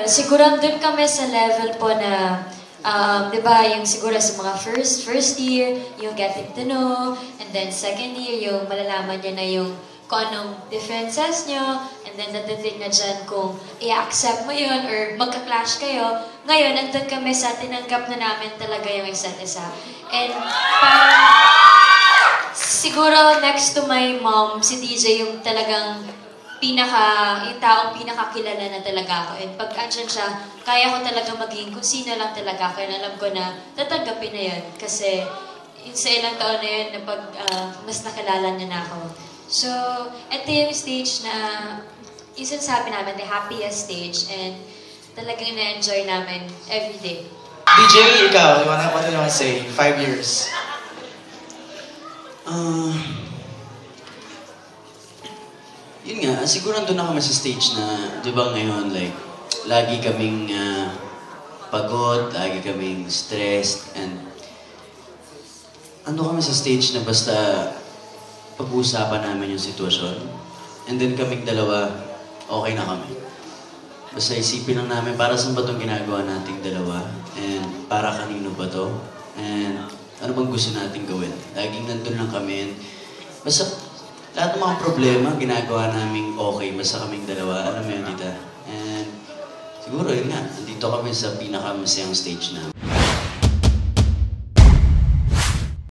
Siguro andun kami sa level po na, di ba, yung siguro sa mga first year, yung getting to know, and then second year, yung malalaman niya na yung kung anong differences nyo, and then nadating na dyan kung i-accept mo yun or magka-clash kayo. Ngayon, andun kami sa tinanggap na namin talaga yung isa't isa. And parang, siguro next to my mom, si DJ yung talagang yung taong pinakakilala na talaga ako. And pag andyan siya, kaya ko talaga maging kung sino lang talaga ako. And alam ko na tatanggapin na yun. Kasi sa ilang taon na yun, na pag mas nakilala niya na ako. So, ito yung stage na yung sinasabi namin, the happiest stage. And talagang na-enjoy namin every day. DJ, ikaw, what do you want to say? 5 years. Yun nga, siguro nandun na kami sa stage na, di ba ngayon, like, lagi kaming pagod, lagi kaming stressed, and ando kami sa stage na basta pag-uusapan namin yung sitwasyon, and then kaming dalawa, okay na kami. Basta isipin lang namin, para saan ba itong ginagawa nating dalawa, and para kanino ba to, and ano bang gusto nating gawin. Laging nandun lang kami, and basta lahat ng mga problema, ginagawa naming okay, basta kaming dalawa. Alam mo yun, tita? And siguro, yun nga, nandito kami sa pinakamasayang stage namin.